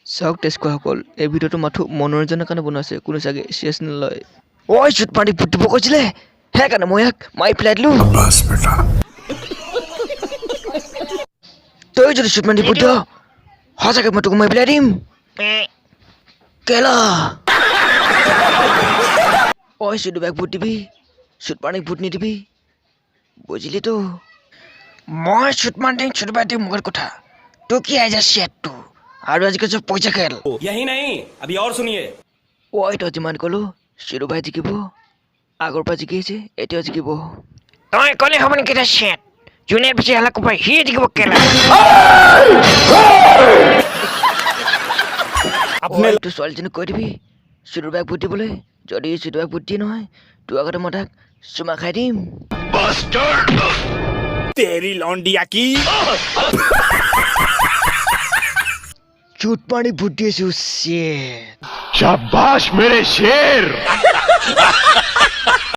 চাওক তেজকোৱাসকল এই ভিডিঅ'টো মাথো মনোৰঞ্জনৰ কাৰণে বনোৱা আছে কোনো চাগে চিৰিয়াছ নলয় ঐ চুট পানী ফুটিব কৈছিলে সেইকাৰণে মই ইয়াক মাৰি পেলাই দিলোঁ बस बेटा তই যদি চুট পানী ফুট সঁচাকৈ মই তোক মাৰি পেলাই দিম কেলা ঐ চুট বেগ ফুট দিবি চুট পানী ফুট নিদিবি বুজিলিতো মই চুট মাৰি দিম চুট বাই দিম মোৰ কথা তোৰ কি আই যা চেটটো আৰু আজিকালি চব পইচা খেল यही नहीं अभी और सुनिए ঐ তই যিমান ক'লো চিৰু বাই জিকিব আগৰ পৰা জিকি আছে এতিয়াও জিকিব তই ক'লে হ'ব নেকি এটা চেট যোনে বেছি হালা কোপাই সিয়ে জিকিব কেলা अपने তোৰ ছোৱালীজনীক কৈ দিবি চিৰু বাই ফুট দিবলৈ যদি চিৰু বাই ফুট দিয়ে নহয় তোৰ আগতে মই তাক চুমা খাই দিম तेरी लौंडिया की চুট পানী ফুটি আছো চেট शाबाश मेरे शेर